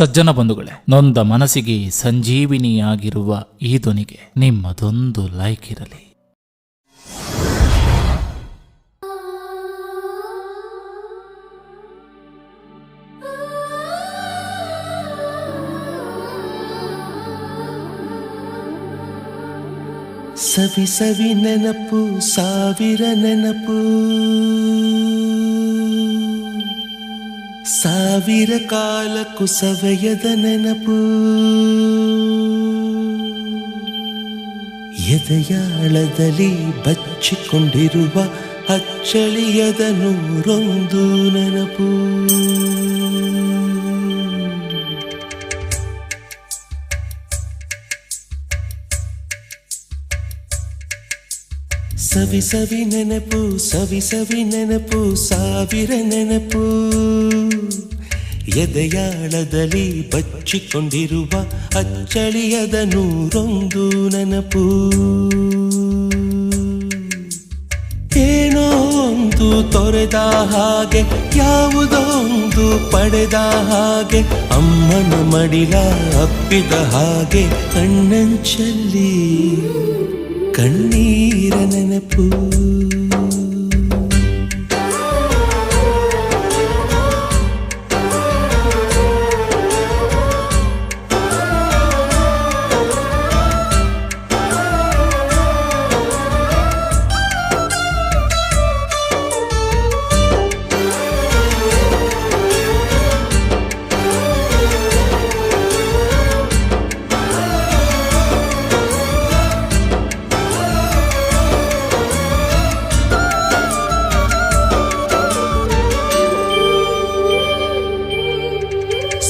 ಸಜ್ಜನ ಬಂಧುಗಳೇ, ನೊಂದ ಮನಸ್ಸಿಗೆ ಸಂಜೀವಿನಿಯಾಗಿರುವ ಈ ಧ್ವನಿಗೆ ನಿಮ್ಮದೊಂದು ಲೈಕ್ ಇರಲಿ. ಸವಿ ಸವಿ ನೆನಪು, ಸಾವಿರ ನೆನಪು, ಸಾವಿರ ಕಾಲಕ್ಕೂ ಸವೆಯದ ನೆನಪು, ಎದೆಯಾಳದಲ್ಲಿ ಬಚ್ಚಿಕೊಂಡಿರುವ ಅಚ್ಚಳಿಯದ ನೂರೊಂದು ನೆನಪು. ಸವಿ ಸವಿ ನೆನಪು, ಸವಿ ಸವಿ ನೆನಪು, ಸಾವಿರ ನೆನಪು, ಎದೆಯಾಳದಲ್ಲಿ ಬಚ್ಚಿಕೊಂಡಿರುವ ಅಚ್ಚಳಿಯದ ನೂರೊಂದು ನೆನಪು. ಏನೋ ಒಂದು ತೊರೆದ ಹಾಗೆ, ಯಾವುದೋ ಒಂದು ಪಡೆದ ಹಾಗೆ, ಅಮ್ಮನ ಮಡಿಲ ಅಪ್ಪಿದ ಹಾಗೆ, ಕಣ್ಣಂಚಲ್ಲಿ ಕಣ್ಣೀರ ನೆನಪು.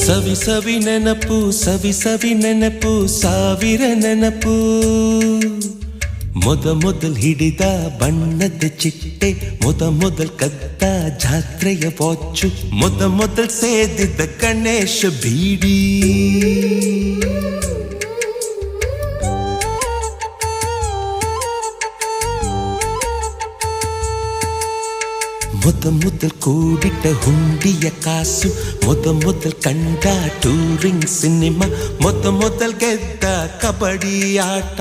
ಸವಿ ಸವಿ ನೆನಪು, ಸವಿ ಸವಿ ನೆನಪು, ಸಾವಿರ ನೆನಪು, ಮೊದಲ್ ಹಿಡಿದ ಬಣ್ಣದ ಚಿಟ್ಟೆ, ಮೊದಲ್ ಕದ್ದ ಜಾತ್ರೆಯ ವಾಚು, ಮೊದಲ್ ಸೇದಿದ್ದ ಗಣೇಶ ಬೀಡಿ, ಮೊದಲ್ ಕೂಡಿಟ್ಟ ಹುಂಡಿಯ ಕಾಸು, ಮೊದಲ್ ಕಂಡ ಟೂರಿಂಗ್ ಸಿನಿಮಾ, ಮೊದಲ್ ಗೆದ್ದ ಕಬಡ್ಡಿ ಆಟ.